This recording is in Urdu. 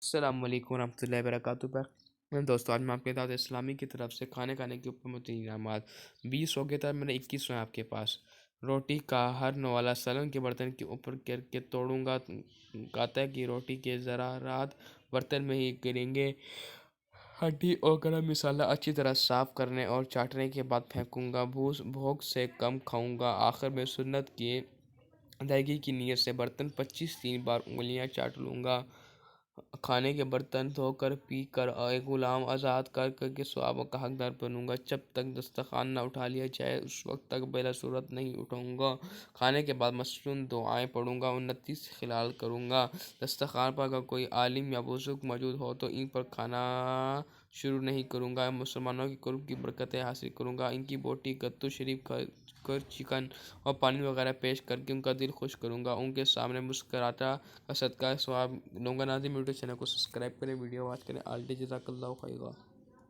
السلام علیکم ورحمۃ اللہ وبرکاتہ پر دوستوں، آج میں آپ کے دعوت اسلامی کی طرف سے کھانے کے اوپر مبنی انعامات 20 ہو گئے تھے، میں نے 21 ہیں آپ کے پاس۔ روٹی کا ہر نوالا سلن کے برتن کے اوپر کر کے توڑوں گا، کہتا ہے کہ روٹی کے ذرات برتن میں ہی گریں گے۔ ہڈی اور گرم مسالہ اچھی طرح صاف کرنے اور چاٹنے کے بعد پھینکوں گا، بھوک سے کم کھاؤں گا۔ آخر میں سنت کی ادائیگی کی نیت سے برتن 25 بار انگلیاں چاٹ لوں گا۔ کھانے کے برتن دھو کر پی کر اور ایک غلام آزاد کر کے ثوابوں کا حقدار بنوں گا۔ جب تک دسترخوان نہ اٹھا لیا جائے اس وقت تک بلا صورت نہیں اٹھاؤں گا۔ کھانے کے بعد مصنون دعائیں پڑھوں گا، 29 خلال کروں گا۔ دسترخوان پر اگر کوئی عالم یا بزرگ موجود ہو تو ان پر کھانا شروع نہیں کروں گا۔ مسلمانوں کے قرب کی برکتیں حاصل کروں گا، ان کی بوٹی گتو شریف کر چکن اور پانی وغیرہ پیش کر کے ان کا دل خوش کروں گا، ان کے سامنے مسکراتا کا صدقہ ثواب لوں گا۔ ناظرین، میوٹو چینل کو سبسکرائب کریں، ویڈیو واچ کریں۔ آل ڈے جزاک اللہ خیرہ۔